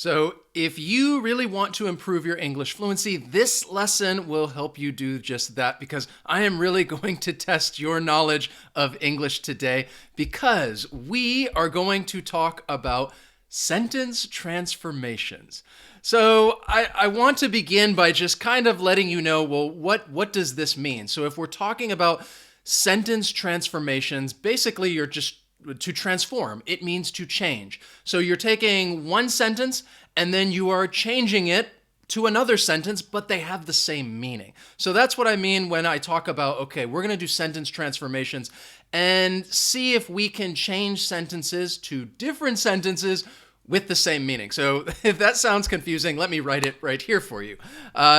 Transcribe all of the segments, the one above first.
So if you really want to improve your English fluency, this lesson will help you do just that because I am really going to test your knowledge of English today because we are going to talk about sentence transformations. So I want to begin by just kind of letting you know, well, what does this mean? So if we're talking about sentence transformations, basically you're just to transform. It means to change. So you're taking one sentence and then you are changing it to another sentence, but they have the same meaning. So that's what I mean when I talk about, okay, we're going to do sentence transformations and see if we can change sentences to different sentences with the same meaning. So if that sounds confusing, let me write it right here for you.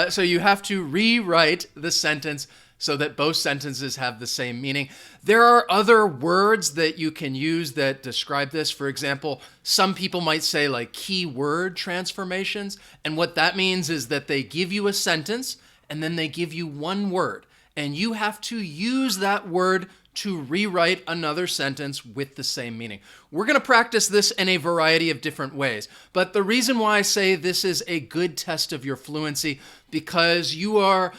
So you have to rewrite the sentence so that both sentences have the same meaning. There are other words that you can use that describe this. For example, some people might say like keyword transformations. And what that means is that they give you a sentence and then they give you one word. And you have to use that word to rewrite another sentence with the same meaning. We're going to practice this in a variety of different ways. But the reason why I say this is a good test of your fluency because you are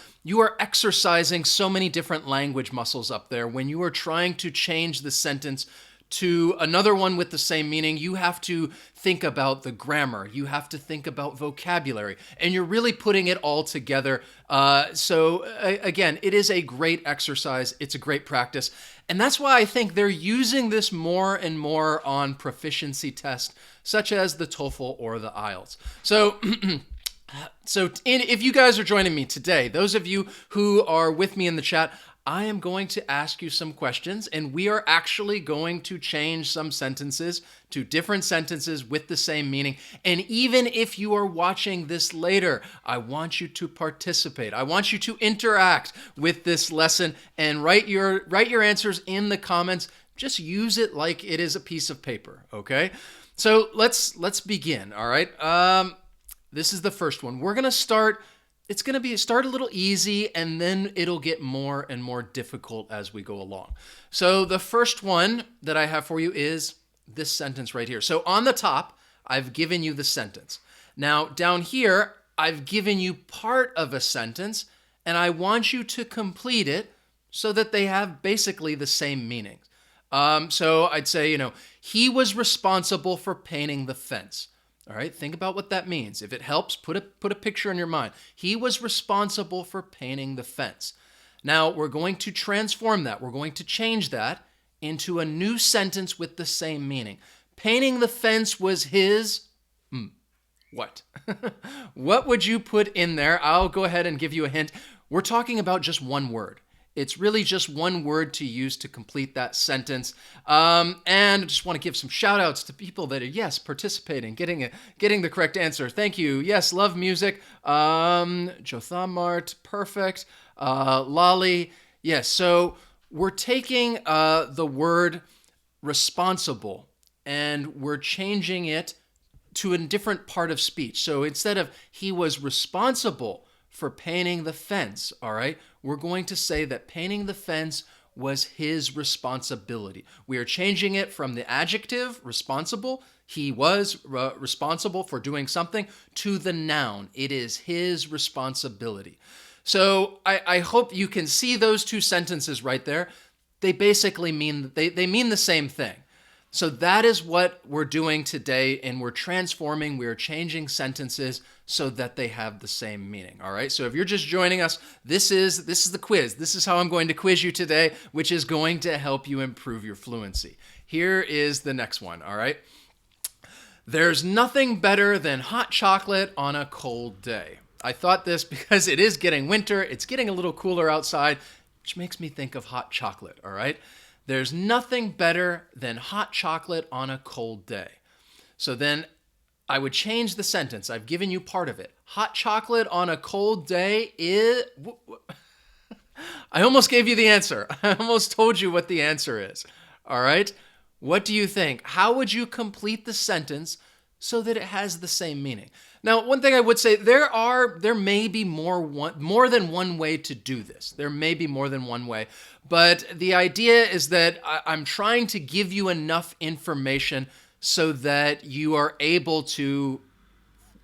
exercising so many different language muscles up there. When you are trying to change the sentence to another one with the same meaning, you have to think about the grammar. You have to think about vocabulary. And you're really putting it all together. Again, it is a great exercise. It's a great practice. And that's why I think they're using this more and more on proficiency tests, such as the TOEFL or the IELTS. If you guys are joining me today, those of you who are with me in the chat, I am going to ask you some questions, and we are actually going to change some sentences to different sentences with the same meaning. And even if you are watching this later, I want you to participate. I want you to interact with this lesson and write your answers in the comments. Just use it like it is a piece of paper, okay? So let's begin, all right? This is the first one. We're going to start. It's going to start a little easy, and then it'll get more and more difficult as we go along. So the first one that I have for you is this sentence right here. So on the top, I've given you the sentence. Now down here, I've given you part of a sentence, and I want you to complete it so that they have basically the same meaning. So I'd say, he was responsible for painting the fence. All right, think about what that means. If it helps, put a picture in your mind. He was responsible for painting the fence. Now, we're going to transform that. We're going to change that into a new sentence with the same meaning. Painting the fence was his... what? What would you put in there? I'll go ahead and give you a hint. We're talking about just one word. It's really just one word to use to complete that sentence. And I just want to give some shout outs to people that are, participating, getting the correct answer. Thank you. Yes, love music. Jothamart, perfect. Lolly. Yes, so we're taking the word responsible and we're changing it to a different part of speech. So instead of he was responsible for painting the fence, all right? We're going to say that painting the fence was his responsibility. We are changing it from the adjective, responsible, he was responsible for doing something, to the noun. It is his responsibility. So I hope you can see those two sentences right there. They basically mean, they mean the same thing. So that is what we're doing today, and we're changing sentences so that they have the same meaning, all right? So if you're just joining us, this is the quiz. This is how I'm going to quiz you today, which is going to help you improve your fluency. Here is the next one, all right? There's nothing better than hot chocolate on a cold day. I thought this because it is getting winter, it's getting a little cooler outside, which makes me think of hot chocolate, all right? There's nothing better than hot chocolate on a cold day. So then I would change the sentence. I've given you part of it. Hot chocolate on a cold day is... I almost gave you the answer. I almost told you what the answer is. All right? What do you think? How would you complete the sentence so that it has the same meaning? Now, one thing I would say, there may be more than one way to do this. There may be more than one way. But the idea is that I'm trying to give you enough information so that you are able to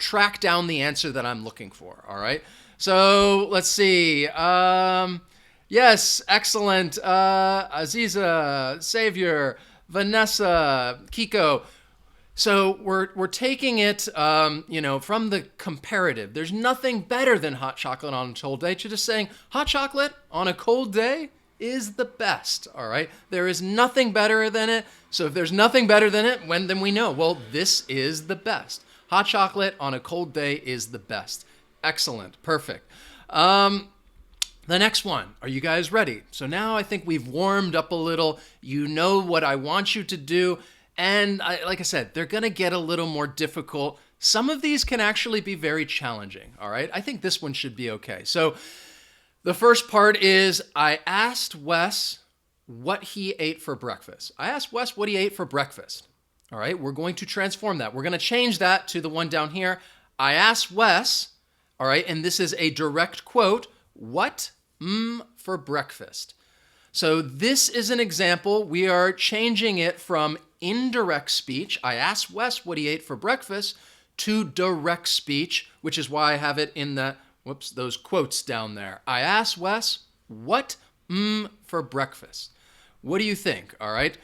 track down the answer that I'm looking for. All right. So let's see. Yes, excellent. Aziza, Savior, Vanessa, Kiko. So we're taking it, from the comparative. There's nothing better than hot chocolate on a cold day. You're just saying hot chocolate on a cold day is the best. All right. There is nothing better than it. So if there's nothing better than it, then we know, well, this is the best. Hot chocolate on a cold day is the best. Excellent. Perfect. The next one. Are you guys ready? So now I think we've warmed up a little. You know what I want you to do. And like I said, they're going to get a little more difficult. Some of these can actually be very challenging. All right. I think this one should be okay. So the first part is I asked Wes what he ate for breakfast. I asked Wes what he ate for breakfast. All right. We're going to transform that. We're going to change that to the one down here. I asked Wes, all right, and this is a direct quote, what for breakfast. So this is an example. We are changing it from indirect speech. I asked Wes what he ate for breakfast to direct speech, which is why I have it in those quotes down there. I asked Wes what for breakfast. What do you think? All right.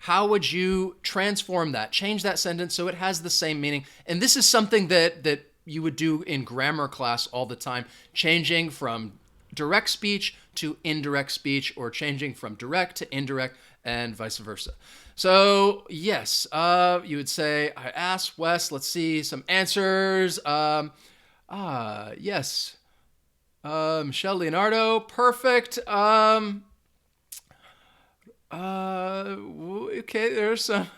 How would you transform that? Change that sentence so it has the same meaning. And this is something that you would do in grammar class all the time, changing from direct speech to indirect speech, or changing from direct to indirect, and vice versa. So yes, you would say, I asked Wes, let's see some answers. Yes. Michelle Leonardo, perfect. Okay, there's some,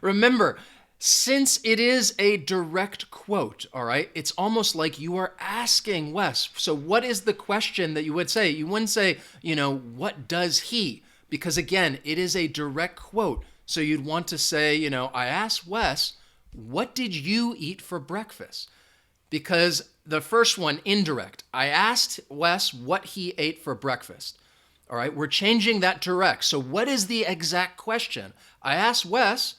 remember, since it is a direct quote, all right, it's almost like you are asking Wes. So what is the question that you would say? You wouldn't say, what does he? Because again, it is a direct quote. So you'd want to say, I asked Wes, what did you eat for breakfast? Because the first one, indirect, I asked Wes what he ate for breakfast. All right, we're changing that direct. So what is the exact question? I asked Wes,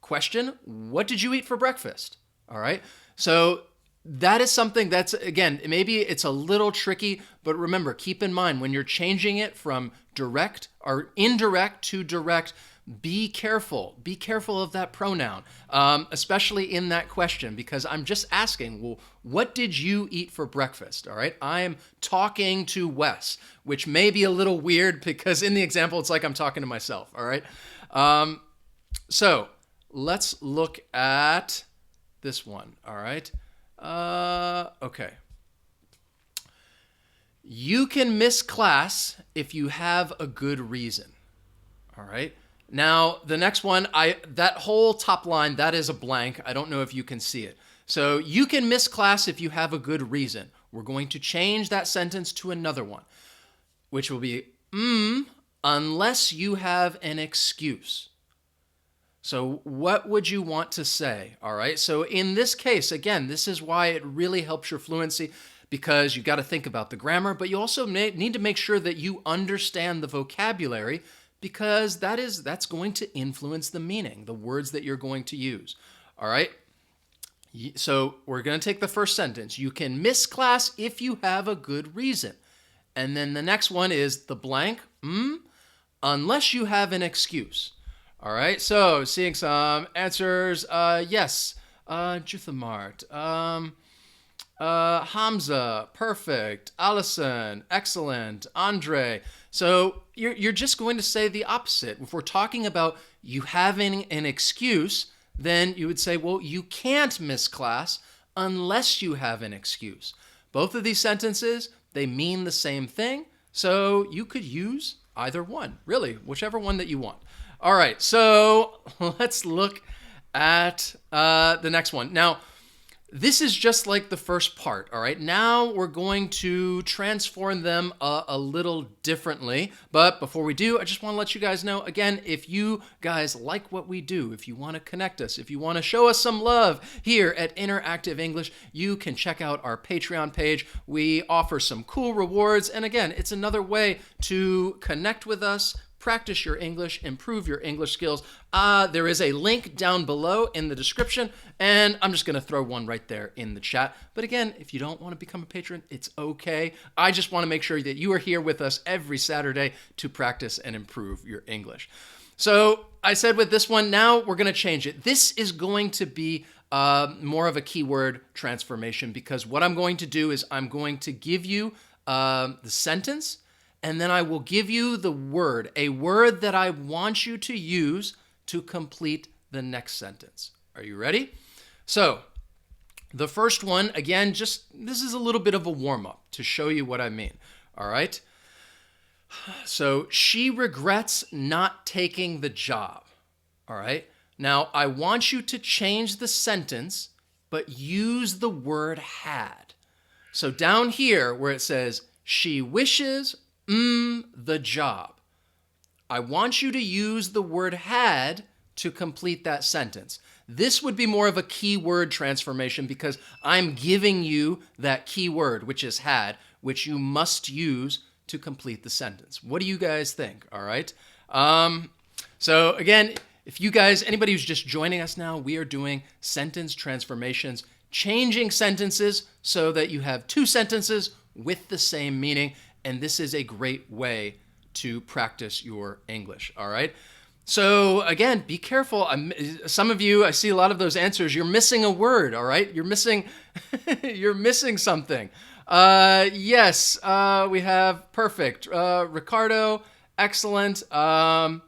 question, what did you eat for breakfast? All right, so that is something that's, again, maybe it's a little tricky, but remember, keep in mind when you're changing it from direct or indirect to direct, be careful of that pronoun, especially in that question, because I'm just asking, well, what did you eat for breakfast? All right, I am talking to Wes, which may be a little weird because in the example, it's like I'm talking to myself. All right, so let's look at this one. All right, okay. You can miss class if you have a good reason. All right. Now, the next one, that whole top line, that is a blank. I don't know if you can see it. So you can miss class if you have a good reason. We're going to change that sentence to another one, which will be, unless you have an excuse. So what would you want to say? All right. So in this case, again, this is why it really helps your fluency, because you got to think about the grammar, but you also need to make sure that you understand the vocabulary, because that's going to influence the meaning, the words that you're going to use. All right? So we're going to take the first sentence. You can miss class if you have a good reason. And then the next one is the blank, unless you have an excuse. All right? So seeing some answers, yes, Juthamart, Hamza, perfect. Allison, excellent. Andre. So you're just going to say the opposite. If we're talking about you having an excuse, then you would say, well, you can't miss class unless you have an excuse. Both of these sentences, they mean the same thing. So you could use either one, really, whichever one that you want. All right, so let's look at the next one. Now, this is just like the first part, all right? Now we're going to transform them a little differently. But before we do, I just want to let you guys know, again, if you guys like what we do, if you want to connect us, if you want to show us some love here at Interactive English, you can check out our Patreon page. We offer some cool rewards. And again, it's another way to connect with us, practice your English, improve your English skills, there is a link down below in the description, and I'm just going to throw one right there in the chat. But again, if you don't want to become a patron, it's okay. I just want to make sure that you are here with us every Saturday to practice and improve your English. So I said with this one, now we're going to change it. This is going to be more of a keyword transformation, because what I'm going to do is I'm going to give you the sentence, and then I will give you the word, a word that I want you to use to complete the next sentence. Are you ready? So the first one, again, this is a little bit of a warm-up to show you what I mean. All right? So she regrets not taking the job. All right? Now, I want you to change the sentence, but use the word had. So down here where it says, she wishes the job, I want you to use the word had to complete that sentence. This would be more of a keyword transformation because I'm giving you that keyword, which is had, which you must use to complete the sentence. What do you guys think? All right. So again, if you guys, anybody who's just joining us now, we are doing sentence transformations, changing sentences so that you have two sentences with the same meaning. And this is a great way to practice your English. All right. So again, be careful. Some of you, I see a lot of those answers. You're missing a word. All right. You're missing, you're missing something. Yes, we have perfect. Ricardo, excellent. Hamza,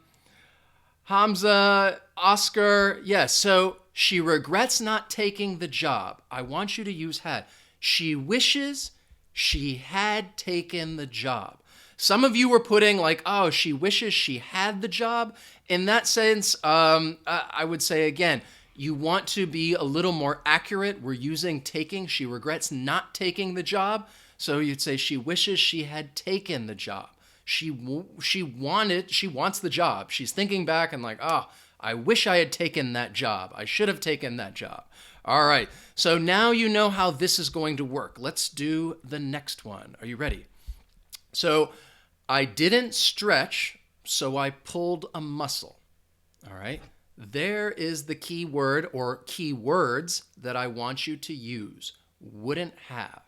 Oscar, yes. So she regrets not taking the job. I want you to use had. She wishes she had taken the job. Some of you were putting like, oh, she wishes she had the job. In that sense, I would say again, you want to be a little more accurate. We're using taking. She regrets not taking the job. So you'd say she wishes she had taken the job. She wants the job. She's thinking back and like, oh, I wish I had taken that job. I should have taken that job. All right. So now you know how this is going to work. Let's do the next one. Are you ready? So I didn't stretch, so I pulled a muscle. All right. There is the key word or key words that I want you to use. Wouldn't have.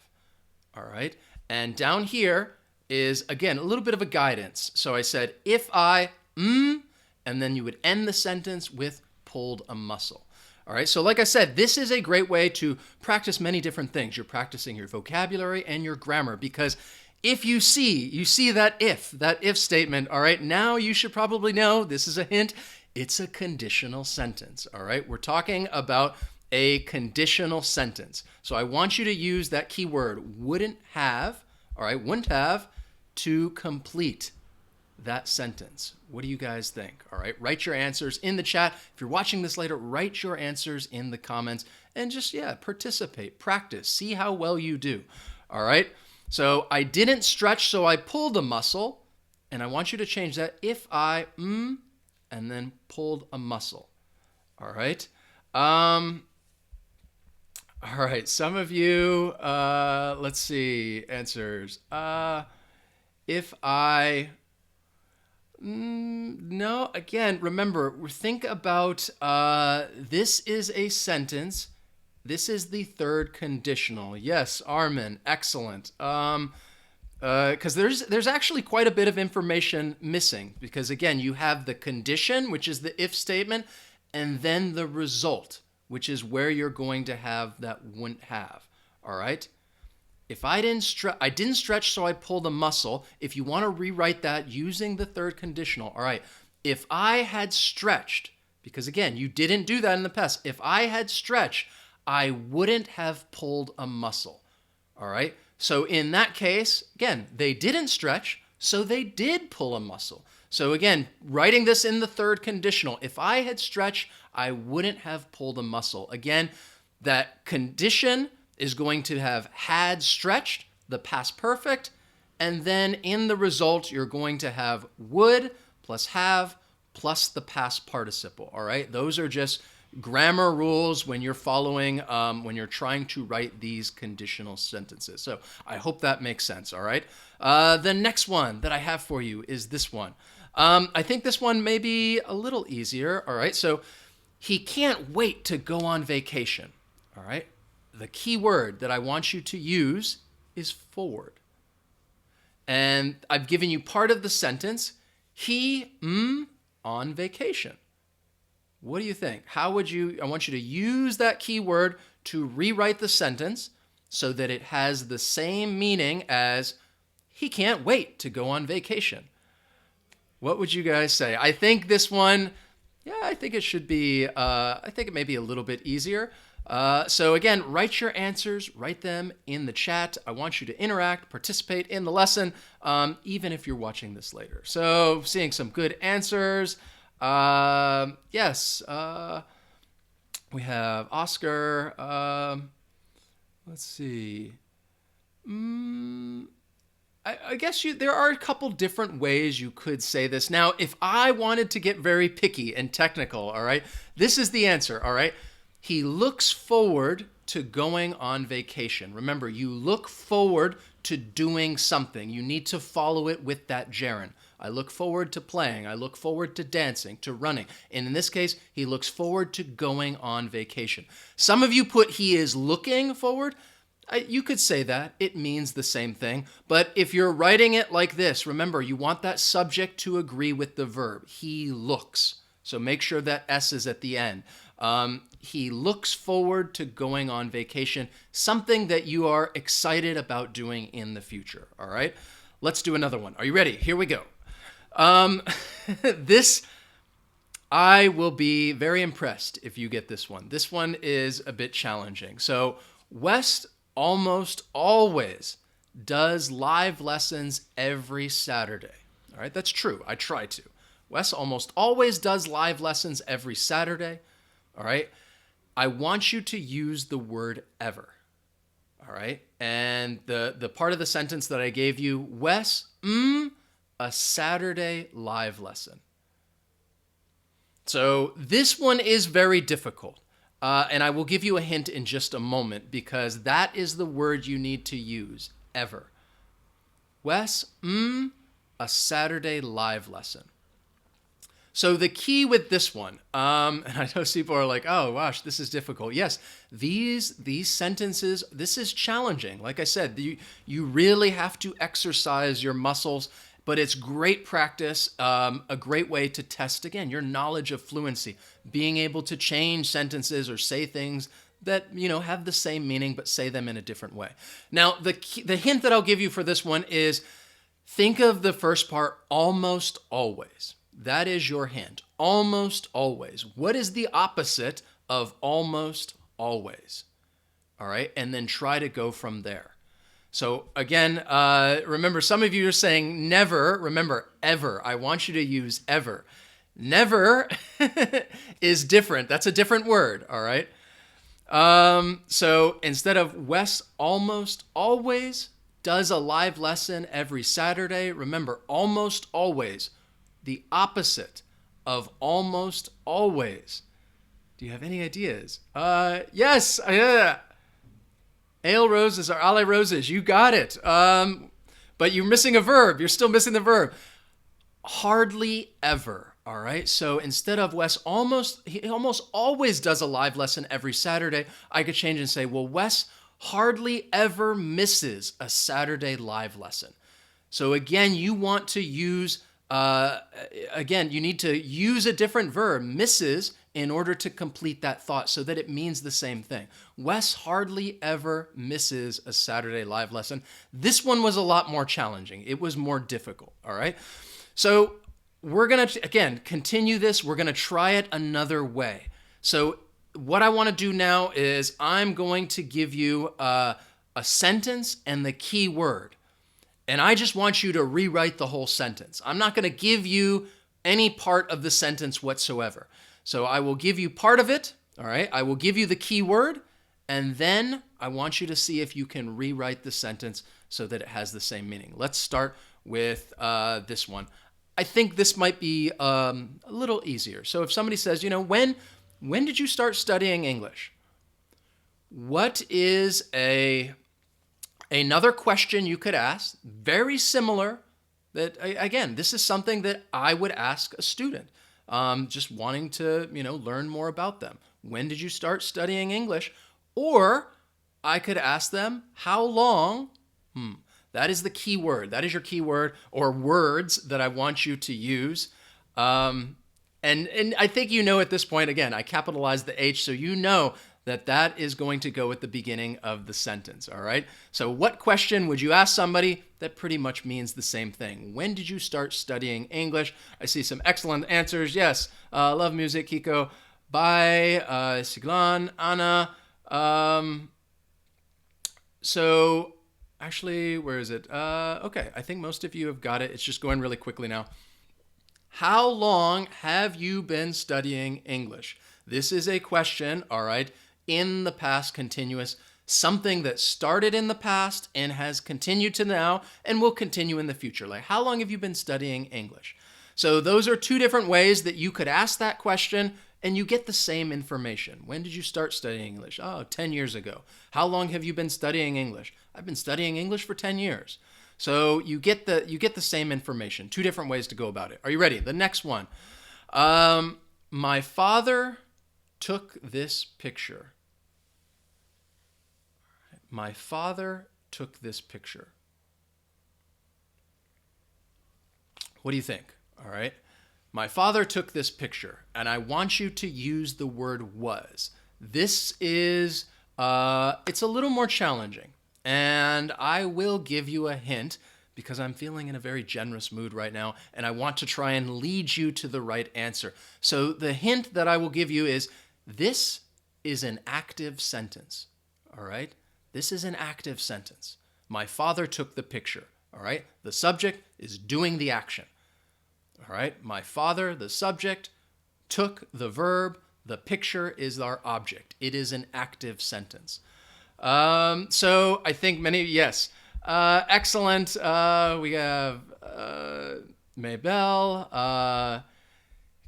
All right. And down here is, again, a little bit of a guidance. So I said, if I, and then you would end the sentence with pulled a muscle. All right. So like I said, this is a great way to practice many different things. You're practicing your vocabulary and your grammar, because if you see that if statement, all right, now you should probably know, this is a hint, it's a conditional sentence, all right? We're talking about a conditional sentence. So I want you to use that key word, wouldn't have, all right, wouldn't have, to complete that sentence. What do you guys think? All right, write your answers in the chat. If you're watching this later, write your answers in the comments and just, participate, practice, see how well you do, all right? So I didn't stretch, so I pulled a muscle, and I want you to change that. If I, and then pulled a muscle. All right. All right. Some of you, let's see, answers. If I, no, again, remember, think about, this is a sentence. This is the third conditional. Yes, Armin, excellent. Because there's actually quite a bit of information missing, because again, you have the condition, which is the if statement, and then the result, which is where you're going to have that wouldn't have. All right. If I didn't stretch, so I pulled a muscle. If you want to rewrite that using the third conditional, all right. If I had stretched, because again, you didn't do that in the past. If I had stretched, I wouldn't have pulled a muscle. All right. So in that case, again, they didn't stretch, so they did pull a muscle. So again, writing this in the third conditional, if I had stretched, I wouldn't have pulled a muscle. Again, that condition is going to have had stretched, the past perfect, and then in the result, you're going to have would plus have plus the past participle. All right. Those are just grammar rules when you're following, when you're trying to write these conditional sentences. So I hope that makes sense, all right? The next one that I have for you is this one. I think this one may be a little easier. All right. So he can't wait to go on vacation. All right. The key word that I want you to use is forward. And I've given you part of the sentence. He, on vacation. What do you think? I want you to use that key word to rewrite the sentence so that it has the same meaning as he can't wait to go on vacation. What would you guys say? I think this one, I think it should be, I think it may be a little bit easier. So again, write your answers, write them in the chat. I want you to interact, participate in the lesson, even if you're watching this later. So seeing some good answers. Yes, we have Oscar. Let's see. I guess there are a couple different ways you could say this. Now, if I wanted to get very picky and technical, all right, this is the answer, all right? He looks forward to going on vacation. Remember, you look forward to doing something. You need to follow it with that gerund. I look forward to playing. I look forward to dancing, to running. And in this case, he looks forward to going on vacation. Some of you put he is looking forward. You could say that. It means the same thing. But if you're writing it like this, remember, you want that subject to agree with the verb. He looks. So make sure that S is at the end. He looks forward to going on vacation, something that you are excited about doing in the future. All right? Let's do another one. Are you ready? Here we go. This, I will be very impressed if you get this one. This one is a bit challenging. So Wes almost always does live lessons every Saturday. All right, that's true. I try to. Wes almost always does live lessons every Saturday. All right. I want you to use the word ever. All right. And the part of the sentence that I gave you, Wes, a Saturday live lesson. So this one is very difficult. And I will give you a hint in just a moment because that is the word you need to use, ever. Wes, a Saturday live lesson. So the key with this one, and I know people are like, oh, gosh, this is difficult. Yes, these sentences, this is challenging. Like I said, you really have to exercise your muscles, but it's great practice, a great way to test, again, your knowledge of fluency, being able to change sentences or say things that, have the same meaning, but say them in a different way. Now, the hint that I'll give you for this one is think of the first part, almost always. That is your hint. Almost always. What is the opposite of almost always? All right. And then try to go from there. So again, remember, some of you are saying never. Remember, ever. I want you to use ever. Never is different. That's a different word. All right. So instead of Wes almost always does a live lesson every Saturday, remember, almost always. The opposite of almost always. Do you have any ideas? Yes. Ale roses are ale roses. You got it. But you're missing a verb. You're still missing the verb. Hardly ever. All right. So instead of Wes he almost always does a live lesson every Saturday, I could change and say, well, Wes hardly ever misses a Saturday live lesson. So again, you want to use you need to use a different verb, misses, in order to complete that thought so that it means the same thing. Wes hardly ever misses a Saturday live lesson. This one was a lot more challenging. It was more difficult, all right? So we're going to, again, continue this. We're going to try it another way. So what I want to do now is I'm going to give you a sentence and the key word. And I just want you to rewrite the whole sentence. I'm not going to give you any part of the sentence whatsoever. So I will give you part of it, all right? I will give you the key word, and then I want you to see if you can rewrite the sentence so that it has the same meaning. Let's start with this one. I think this might be a little easier. So if somebody says, when did you start studying English? What is another question you could ask, very similar Again, this is something that I would ask a student, just wanting to, learn more about them. When did you start studying English? Or I could ask them, how long? That is the key word. That is your key word or words that I want you to use. And I think you know at this point, again, I capitalized the H, so you know that is going to go at the beginning of the sentence, all right? So what question would you ask somebody that pretty much means the same thing? When did you start studying English? I see some excellent answers. Yes, love music, Kiko. Bye, Siglan, Anna. So actually, where is it? Okay, I think most of you have got it. It's just going really quickly now. How long have you been studying English? This is a question, all right, in the past continuous, something that started in the past and has continued to now and will continue in the future. Like, how long have you been studying English? So those are two different ways that you could ask that question and you get the same information. When did you start studying English? Oh, 10 years ago. How long have you been studying English? I've been studying English for 10 years. So you get the same information. Two different ways to go about it. Are you ready? The next one. My father took this picture. My father took this picture. What do you think? All right. My father took this picture, and I want you to use the word was. This is, it's a little more challenging, and I will give you a hint because I'm feeling in a very generous mood right now, and I want to try and lead you to the right answer. So the hint that I will give you is, this is an active sentence, all right? This is an active sentence. My father took the picture, all right? The subject is doing the action, all right? My father, the subject, took the verb. The picture is our object. It is an active sentence. So I think yes. Excellent. We have Maybell,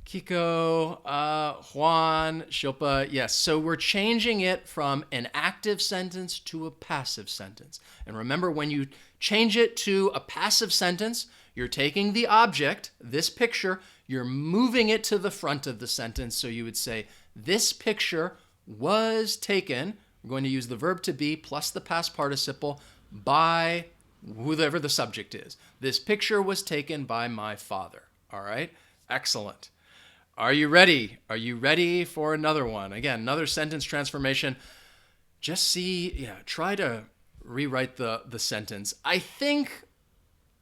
Kiko, Juan, Shilpa. Yes, so we're changing it from an active sentence to a passive sentence. And remember, when you change it to a passive sentence, you're taking the object, this picture, you're moving it to the front of the sentence. So you would say, this picture was taken. We're going to use the verb to be plus the past participle by whoever the subject is. This picture was taken by my father. All right? Excellent. Are you ready? Are you ready for another one? Again, another sentence transformation. Just try to rewrite the sentence. I think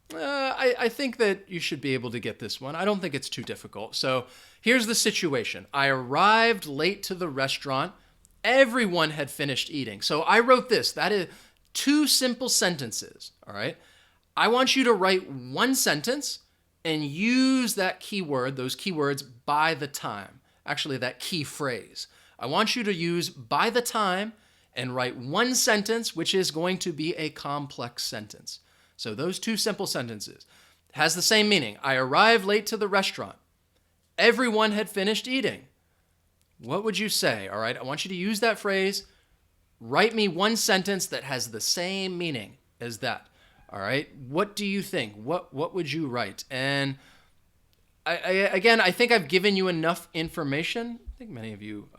that you should be able to get this one. I don't think it's too difficult. So here's the situation. I arrived late to the restaurant. Everyone had finished eating. So I wrote this. That is two simple sentences. All right. I want you to write one sentence and use that keyword, those keywords, by the time. Actually, that key phrase. I want you to use by the time and write one sentence, which is going to be a complex sentence. So those two simple sentences has the same meaning. I arrived late to the restaurant. Everyone had finished eating. What would you say? All right, I want you to use that phrase. Write me one sentence that has the same meaning as that. All right, what do you think? What would you write? And I think I've given you enough information. I think many of you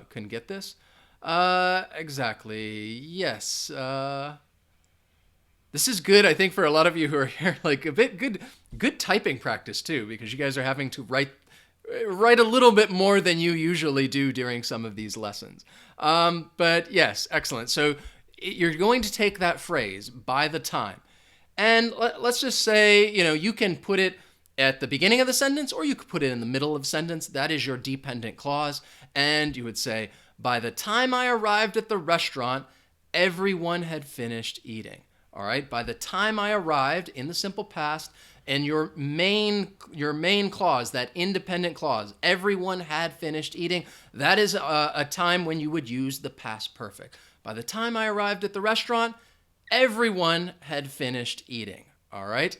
can get this. Exactly. Yes. This is good, I think, for a lot of you who are here, like a bit good typing practice too, because you guys are having to write a little bit more than you usually do during some of these lessons. But yes, excellent. So you're going to take that phrase, by the time, and let's just say, you can put it at the beginning of the sentence or you could put it in the middle of the sentence. That is your dependent clause. And you would say, by the time I arrived at the restaurant, everyone had finished eating. All right. By the time I arrived in the simple past, and your main clause, that independent clause, everyone had finished eating, that is a time when you would use the past perfect. By the time I arrived at the restaurant, everyone had finished eating. All right.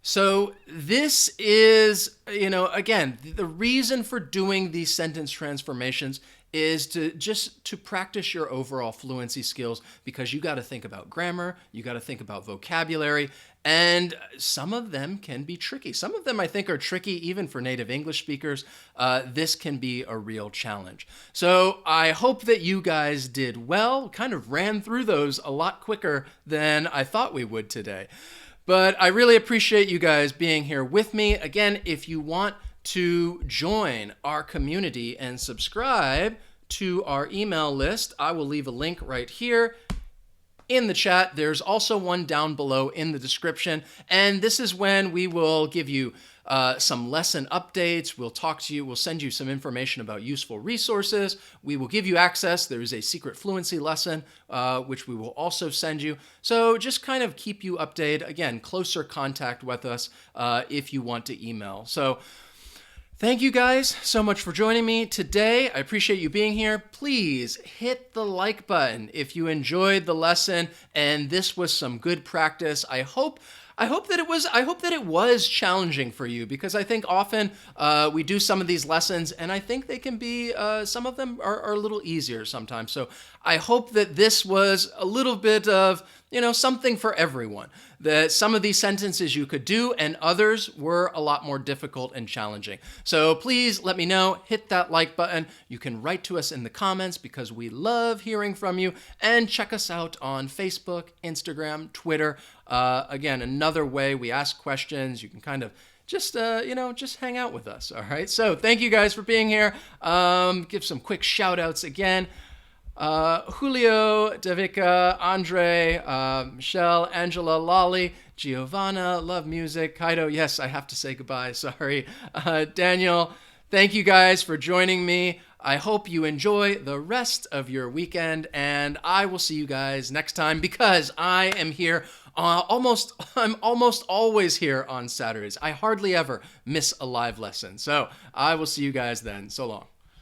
So this is, again, the reason for doing these sentence transformations is to practice your overall fluency skills, because you got to think about grammar, you got to think about vocabulary, And some of them can be tricky. Some of them I think are tricky even for native English speakers. This can be a real challenge. So I hope that you guys did well, kind of ran through those a lot quicker than I thought we would today. But I really appreciate you guys being here with me. Again, if you want to join our community and subscribe to our email list, I will leave a link right here in the chat. There's also one down below in the description. And this is when we will give you some lesson updates. We'll talk to you. We'll send you some information about useful resources. We will give you access. There is a secret fluency lesson, which we will also send you. So just kind of keep you updated. Again, closer contact with us if you want to email. So thank you guys so much for joining me today. I appreciate you being here. Please hit the like button if you enjoyed the lesson and this was some good practice. I hope that it was challenging for you, because I think often we do some of these lessons and I think they can be, some of them are a little easier sometimes. So I hope that this was a little bit of, something for everyone. That some of these sentences you could do and others were a lot more difficult and challenging. So please let me know, hit that like button. You can write to us in the comments because we love hearing from you, and check us out on Facebook, Instagram, Twitter. Again, another way we ask questions. You can kind of just hang out with us. All right. So thank you guys for being here. Give some quick shout outs again. Julio, Davika, Andre, Michelle, Angela, Lolly, Giovanna, love music, Kaido, yes, I have to say goodbye, sorry, Daniel, thank you guys for joining me. I hope you enjoy the rest of your weekend, and I will see you guys next time, because I am here I'm almost always here on Saturdays. I hardly ever miss a live lesson. So I will see you guys then. So long.